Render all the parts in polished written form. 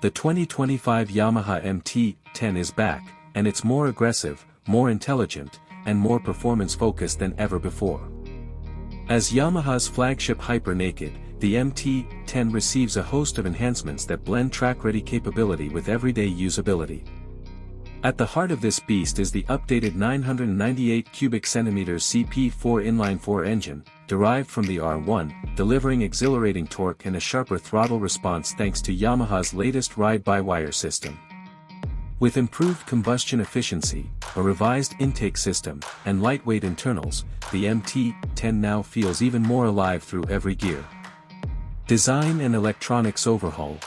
The 2025 Yamaha MT-10 is back, and it's more aggressive, more intelligent, and more performance-focused than ever before. As Yamaha's flagship hyper-naked, the MT-10 receives a host of enhancements that blend track-ready capability with everyday usability. At the heart of this beast is the updated 998 cubic centimeters CP4 inline-4 engine, derived from the R1, delivering exhilarating torque and a sharper throttle response thanks to Yamaha's latest ride-by-wire system. With improved combustion efficiency, a revised intake system, and lightweight internals, the MT-10 now feels even more alive through every gear. Design and electronics overhaul.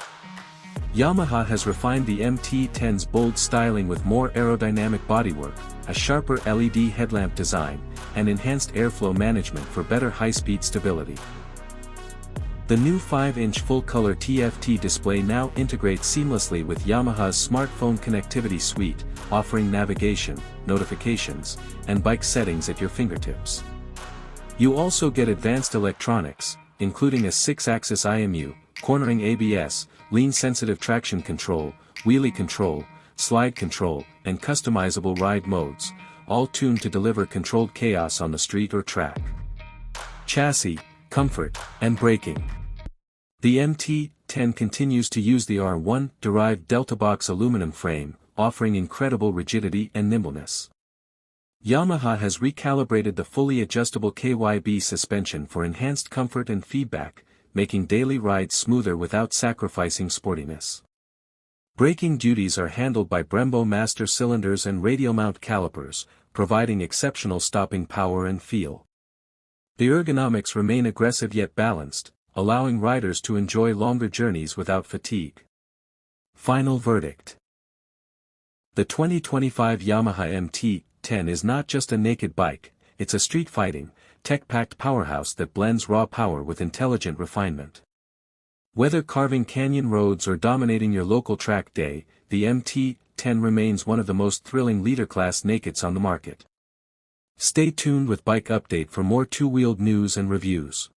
Yamaha has refined the MT-10's bold styling with more aerodynamic bodywork, a sharper LED headlamp design, and enhanced airflow management for better high-speed stability. The new 5-inch full-color TFT display now integrates seamlessly with Yamaha's smartphone connectivity suite, offering navigation, notifications, and bike settings at your fingertips. You also get advanced electronics, including a 6-axis IMU, cornering ABS, lean-sensitive traction control, wheelie control, slide control, and customizable ride modes, all tuned to deliver controlled chaos on the street or track. Chassis, comfort, and braking. The MT-10 continues to use the R1-derived Delta-Box aluminum frame, offering incredible rigidity and nimbleness. Yamaha has recalibrated the fully adjustable KYB suspension for enhanced comfort and feedback, making daily rides smoother without sacrificing sportiness. Braking duties are handled by Brembo master cylinders and radial mount calipers, providing exceptional stopping power and feel. The ergonomics remain aggressive yet balanced, allowing riders to enjoy longer journeys without fatigue. Final verdict. The 2025 Yamaha MT-10 is not just a naked bike, it's a street-fighting, tech-packed powerhouse that blends raw power with intelligent refinement. Whether carving canyon roads or dominating your local track day, the MT-10 remains one of the most thrilling leader-class nakeds on the market. Stay tuned with Bike Update for more two-wheeled news and reviews.